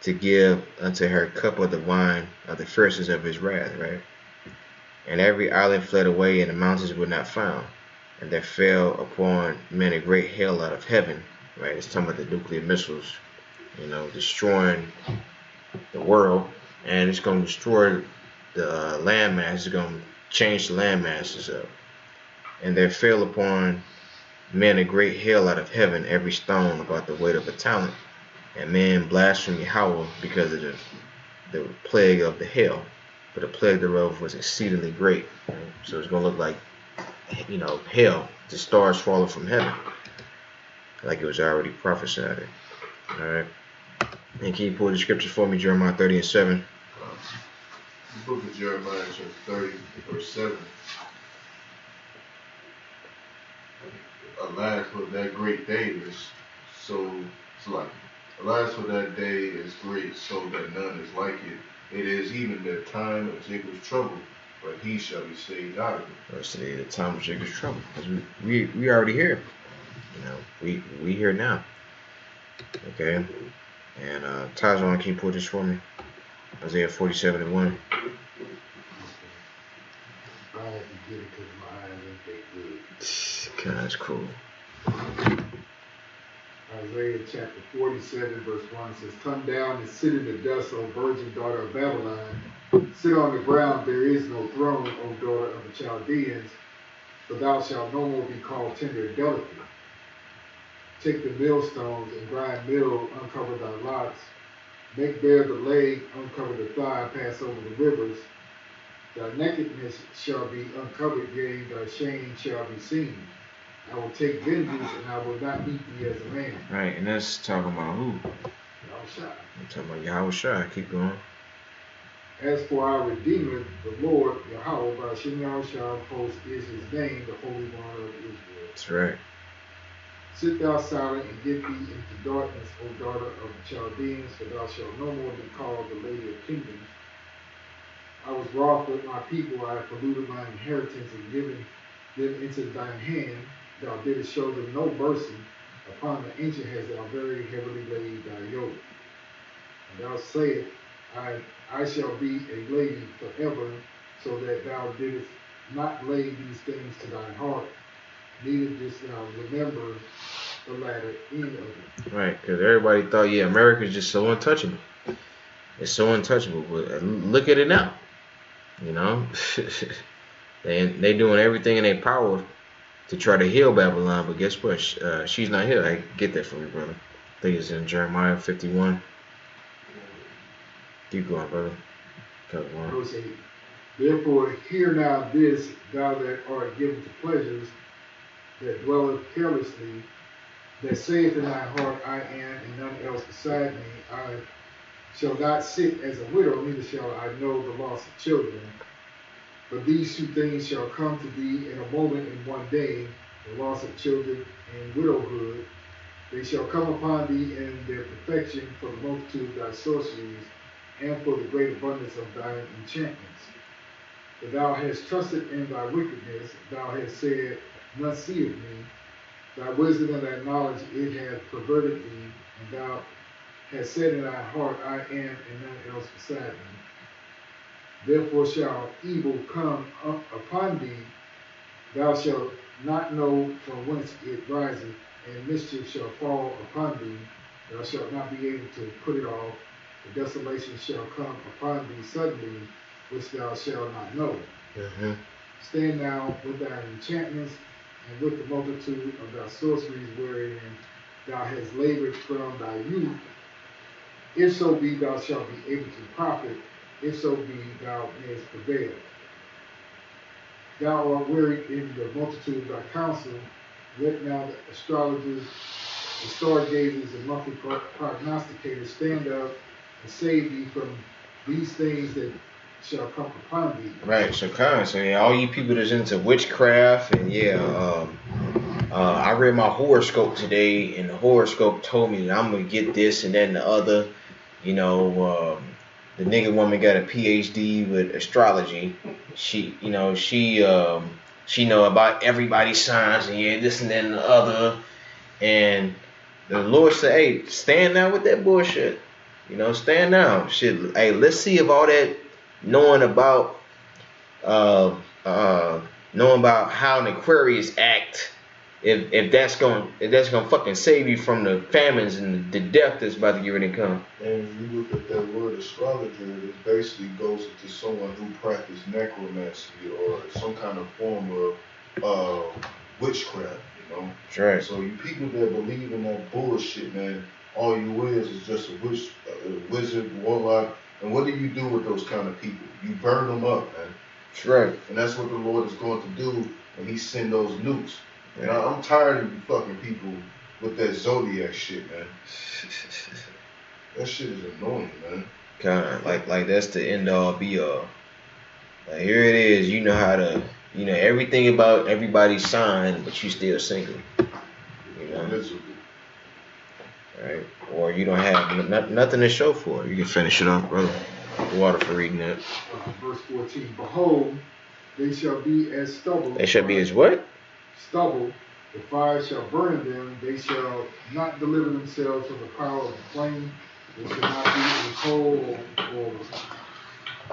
Speaker 2: to give unto her cup of the wine of the fierceness of his wrath, right? And every island fled away, and the mountains were not found. And there fell upon men a great hail out of heaven, right? It's talking about the nuclear missiles, you know, destroying the world. And it's going to destroy the landmass. It's going to change the land masses up. And there fell upon men a great hail out of heaven, every stone about the weight of a talent. And men blasphemed Yahweh because of the plague of the hail. But the plague thereof was exceedingly great. Right? So it's going to look like hell, the stars falling from heaven, like it was already prophesied. All right. And can you pull the scriptures for me, Jeremiah 30:7?
Speaker 11: The book of Jeremiah, chapter 30, verse 7. Alas, for that great day is alas, for that day is great, so that none is like it. It is even the time of Jacob's trouble, but he shall be saved out of it.
Speaker 2: That's the time of Jacob's trouble. Because we already here. We here now. Okay. And Tazwan, can you pull this for me? Isaiah 47:1. That's cool.
Speaker 12: Isaiah chapter 47 verse 1 says, "Come down and sit in the dust, O virgin daughter of Babylon. Sit on the ground, there is no throne, O daughter of the Chaldeans, for thou shalt no more be called tender and delicate. Take the millstones and grind meal, uncover thy locks. Make bare the leg, uncover the thigh, pass over the rivers. Thy nakedness shall be uncovered, yea, thy shame shall be seen. I will take vengeance, and I will not meet thee as a man."
Speaker 2: Right, and that's talking about who?
Speaker 12: Yahushua.
Speaker 2: I'm talking about Yahushua. Keep going.
Speaker 12: "As for our Redeemer, the Lord, Yahweh, Ba'ashem Yahushua of hosts is his name, the Holy One of Israel.
Speaker 2: That's right.
Speaker 12: Sit thou silent and get thee into darkness, O daughter of the Chaldeans, for thou shalt no more be called the Lady of Kingdoms. I was wroth with my people, I have polluted my inheritance and given them into thine hand. Thou didst show them no mercy. Upon the ancient hast thou very heavily laid thy yoke. And thou sayest, I shall be a lady forever, so that thou didst not lay these things to thine heart, neither didst thou remember the latter end of it."
Speaker 2: Right, because everybody thought, America's just so untouchable. It's so untouchable, but look at it now. They doing everything in their power to try to heal Babylon, but guess what? She's not here. I get that from you, brother. I think it's in Jeremiah 51. Keep going, brother.
Speaker 12: Verse 8. "Therefore hear now this, thou that art given to pleasures, that dwelleth carelessly, that saith in thy heart, I am, and none else beside me. I shall not sit as a widow, neither shall I know the loss of children. But these two things shall come to thee in a moment, in one day, the loss of children and widowhood. They shall come upon thee in their perfection, for the multitude of thy sorceries, and for the great abundance of thine enchantments. For thou hast trusted in thy wickedness, thou hast said, None seeth me. Thy wisdom and thy knowledge it hath perverted thee, and thou hast said in thy heart, I am, and none else beside me. Therefore shall evil come up upon thee, thou shalt not know from whence it riseth, and mischief shall fall upon thee, thou shalt not be able to put it off. The desolation shall come upon thee suddenly, which thou shalt not know.
Speaker 2: Mm-hmm.
Speaker 12: Stand now with thy enchantments, and with the multitude of thy sorceries wherein thou hast labored from thy youth. If so be thou shalt be able to profit, if so be thou mayest prevail. Thou art wearied in the multitude of thy counsel. Let now the astrologers, the stargazers, and monthly prognosticators stand up and save thee from these things that shall come upon thee.
Speaker 2: Right, so all you people that's into witchcraft, and I read my horoscope today, and the horoscope told me that I'm gonna get this and then the other. The nigga woman got a PhD with astrology. She know about everybody's signs and this and that and the other. And the Lord said, hey, stand down with that bullshit. Stand down. Shit. Hey, let's see if all that knowing about how an Aquarius act, if that's gonna fucking save you from the famines and the death that's about to get ready to come.
Speaker 11: And if you look at that word astrologer, it basically goes into someone who practices necromancy or some kind of form of witchcraft,
Speaker 2: That's right.
Speaker 11: So you people that believe in that bullshit, man, all you is just a wizard, warlock. And what do you do with those kind of people? You burn them up, man.
Speaker 2: That's right.
Speaker 11: And that's what the Lord is going to do and he send those nukes. And I'm tired of you fucking people with that Zodiac shit, man. That shit is annoying, man.
Speaker 2: Kinda like that's the end all be all. Like here it is, you know how to, you know everything about everybody's sign, but you still single. You know, right? Or you don't have nothing to show for it. You can finish it off, brother. Water for reading that.
Speaker 12: Verse 14. Behold, they shall be as stubble.
Speaker 2: They shall be as what?
Speaker 12: Stubble. The fire shall burn them. They shall not deliver themselves from the power of the flame. They shall not be in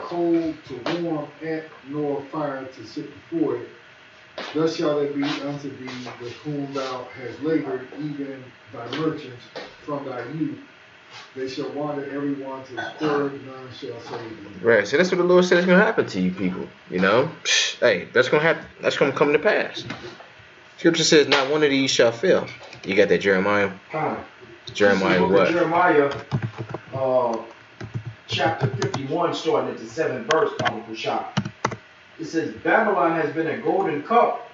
Speaker 12: cold to warm at, nor fire to sit before it. Thus shall they be unto thee with whom thou hast labored, even thy merchants from thy youth. They shall wander every one to his quarter, none shall save them.
Speaker 2: Right, so that's what the Lord said is going to happen to you people, you know? Hey, that's going to happen. That's going to come to pass. Scripture says, not one of these shall fail. You got that, Jeremiah? Jeremiah what?
Speaker 10: Jeremiah, chapter 51, starting at the 7th verse, Bible shop. It says, Babylon has been a golden cup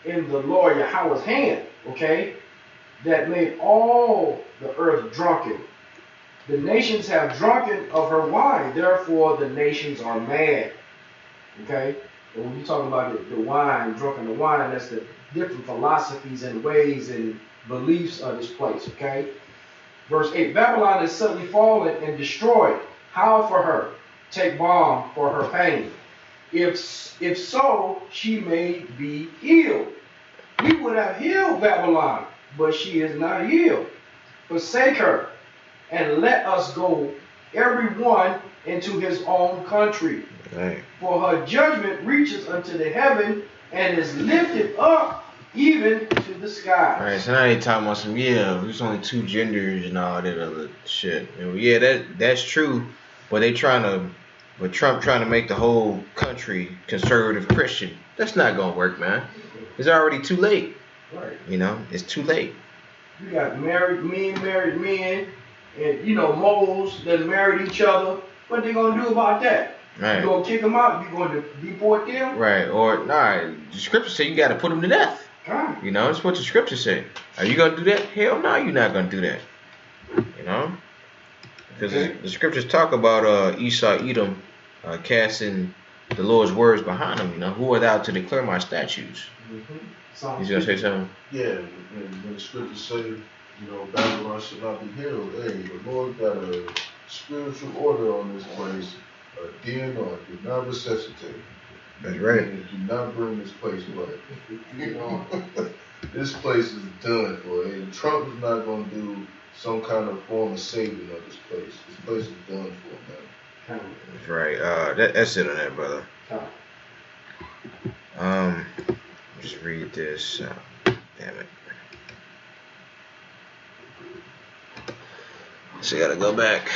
Speaker 10: in the Lord Yahweh's hand, okay, that made all the earth drunken. The nations have drunken of her wine, therefore the nations are mad. Okay? And when you talk about the wine, drunken the wine, that's the different philosophies and ways and beliefs of this place. Okay? Verse 8, Babylon is suddenly fallen and destroyed. Howl for her. Take balm for her pain. If so, she may be healed. We would have healed Babylon, but she is not healed. Forsake her, and let us go, every one into his own country.
Speaker 2: Right.
Speaker 10: For her judgment reaches unto the heaven, and is lifted up even to the sky.
Speaker 2: Alright, so now they talking about some, there's only two genders and all that other shit. And yeah, that's true, but Trump trying to make the whole country conservative Christian. That's not gonna work, man. It's already too late.
Speaker 10: Right.
Speaker 2: You know, it's too late.
Speaker 10: You got married men, and moles that married each other. What they gonna do about that?
Speaker 2: Right.
Speaker 10: You gonna kick them out? You gonna deport them?
Speaker 2: Right. Or the scripture say you got to put them to death.
Speaker 10: Right.
Speaker 2: You know, that's what the scripture say. Are you gonna do that? Hell no, you're not gonna do that. You know, because the scriptures talk about Esau, Edom, casting the Lord's words behind them. You know, who are thou to declare my statutes?
Speaker 10: Mm-hmm.
Speaker 2: He's gonna say something.
Speaker 11: Yeah, and when the scriptures say, Babylon should not be healed. Hey, the Lord got a spiritual order on this place. DNR, do not resuscitate.
Speaker 2: That's right.
Speaker 11: And do not bring this place back. This place is done for. And Trump is not going to do some kind of form of saving of this place. This place is done for, man.
Speaker 2: That's right. That's it on that, brother. Just read this. Damn it. So you gotta go back.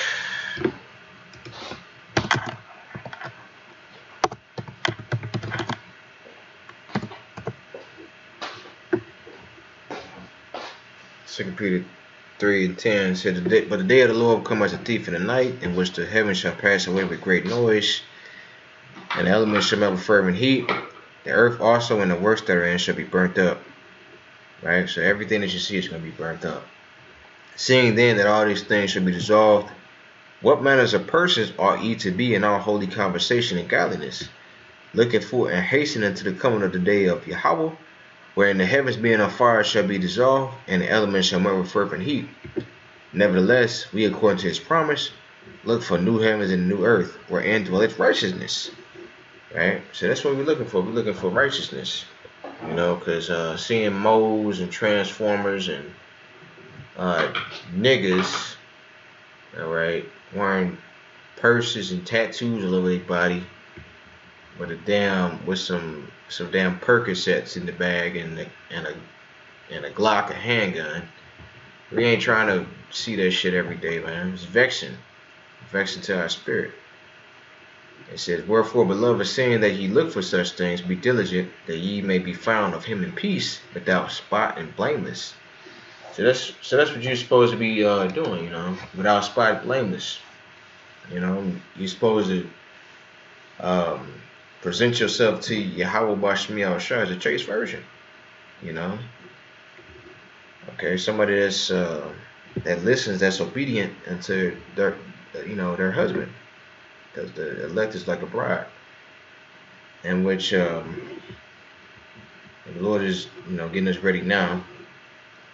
Speaker 2: Second Peter 3:10 said, but the day of the Lord will come as a thief in the night, in which the heavens shall pass away with great noise, and the elements shall melt with fervent heat. The earth also and the works therein shall be burnt up. Right? So everything that you see is going to be burnt up. Seeing then that all these things shall be dissolved, what manners of persons ought ye to be in all holy conversation and godliness, looking for and hastening to the coming of the day of Yahweh, wherein the heavens being on fire shall be dissolved, and the elements shall melt with fervent heat. Nevertheless, we according to his promise, look for new heavens and new earth, wherein dwelleth righteousness. Right? So that's what we're looking for. We're looking for righteousness. Because seeing moles and transformers and niggas, alright, wearing purses and tattoos all over their body, with some damn Percocets in the bag and a Glock, a handgun. We ain't trying to see that shit every day, man. It's vexing to our spirit. It says, wherefore, beloved, seeing that ye look for such things, be diligent that ye may be found of him in peace, without spot and blameless. So that's what you're supposed to be doing, without spot and blameless. You're supposed to present yourself to Yahweh Bashmi Yahushua as a chaste virgin. You know. Okay, somebody that's that listens, that's obedient unto their their husband, because the elect is like a bride, in which the Lord is getting us ready now,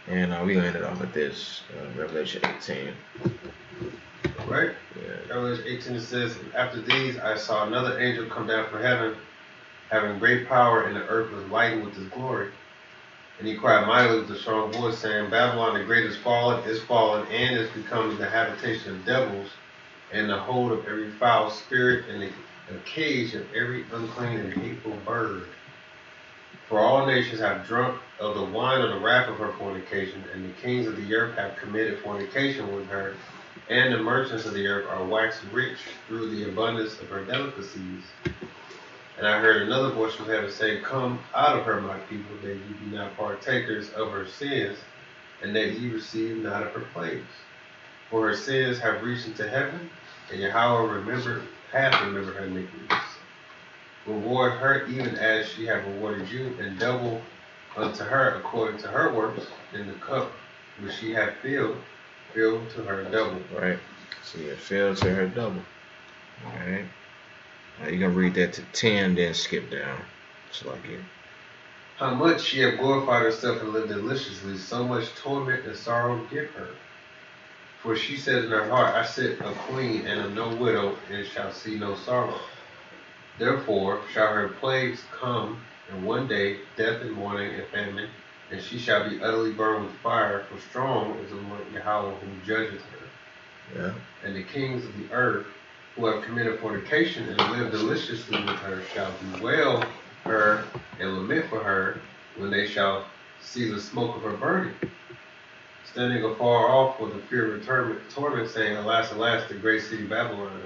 Speaker 2: and we're gonna end it off with this Revelation 18.
Speaker 1: Right?
Speaker 2: Yeah.
Speaker 1: Revelation 18 says, after these I saw another angel come down from heaven, having great power, and the earth was lightened with his glory. And he cried mightily with a strong voice, saying, Babylon the great is fallen, and is becoming the habitation of devils, and the hold of every foul spirit, and the cage of every unclean and hateful bird. For all nations have drunk of the wine of the wrath of her fornication, and the kings of the earth have committed fornication with her, and the merchants of the earth are waxed rich through the abundance of her delicacies. And I heard another voice from heaven say, Come out of her, my people, that ye be not partakers of her sins, and that ye receive not of her plagues. For her sins have reached into heaven, and Yahweh hath remembered her iniquities. Reward her even as she hath rewarded you, and double unto her according to her works, in the cup which she hath filled to her double.
Speaker 2: Right. So you filled to her double. Alright. Now you're going to read that to 10, then skip down. It's like it.
Speaker 1: How much she hath glorified herself and lived deliciously, so much torment and sorrow give her. For she said in her heart, I sit a queen and am no widow, and shall see no sorrow. Therefore shall her plagues come, and one day death and mourning and famine, and she shall be utterly burned with fire, for strong is the Lord Yahweh who judgeth her.
Speaker 2: Yeah.
Speaker 1: And the kings of the earth, who have committed fornication and lived deliciously with her, shall bewail her and lament for her when they shall see the smoke of her burning, standing afar off with the fear of torment, saying, Alas, alas, the great city Babylon,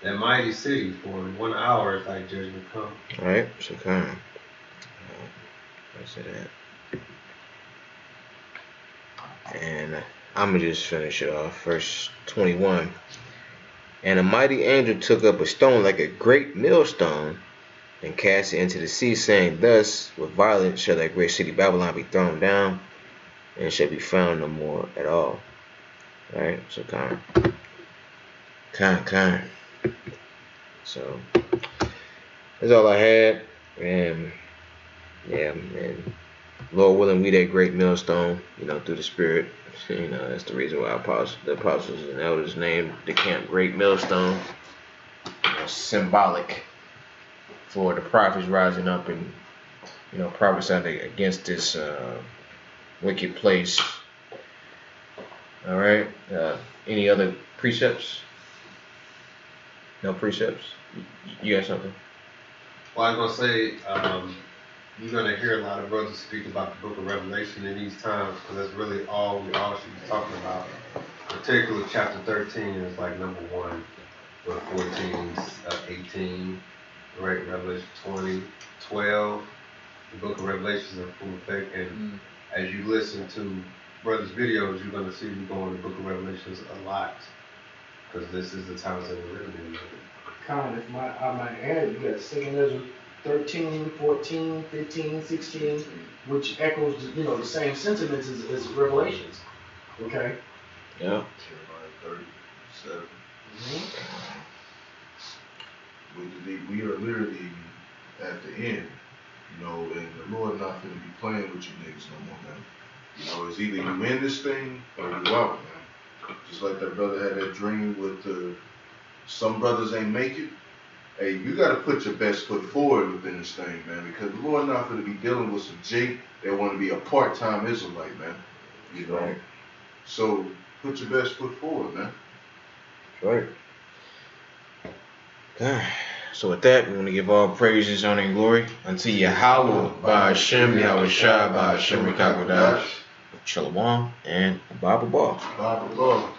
Speaker 1: that mighty city, for in 1 hour is thy judgment come.
Speaker 2: Alright, so come. Let's say that. And I'm going to just finish it off. Verse 21. And a mighty angel took up a stone like a great millstone, and cast it into the sea, saying, Thus with violence shall that great city Babylon be thrown down, and shall be found no more at all. Alright, so kind. So that's all I had. And yeah, man. Lord willing, we that great millstone, through the Spirit. That's the reason why the apostles and elders named the camp Great Millstone. Symbolic for the prophets rising up and, prophesying against this wicked place. All right. Any other precepts? No precepts? You got something?
Speaker 1: Well, I was going to say, you're going to hear a lot of brothers speak about the book of Revelation in these times, because that's really all we all should be talking about. Particularly chapter 13 is like number 1, but 14, 18, right? Revelation 20, 12. The book of Revelation is in full effect. And as you listen to brothers' videos, you're going to see me go in the book of Revelations a lot, because this is the times that we're living in.
Speaker 10: Con, if I might add, you got 2 Ezra 13, 14, 15, 16, which echoes, the same sentiments as Revelations. Okay?
Speaker 2: Yeah.
Speaker 11: Jeremiah 37. We are literally at the end, and the Lord not going to be playing with you niggas no more, man. It's either you in this thing or you out, man. Just like that brother had that dream with some brothers ain't make it. Hey, you got to put your best foot forward within this thing, man, because the Lord not going to be dealing with some Jake that want to be a part-time Israelite, man.
Speaker 2: Right.
Speaker 11: So put your best foot forward, man.
Speaker 2: Right. Okay. So with that, we want to give all praises, honor, and glory unto Yahweh, Ba'ashem, Yahweh Shai, Ba'ashem, Rikakodash, Shalom, and Baba Ball.
Speaker 11: Baba Ball.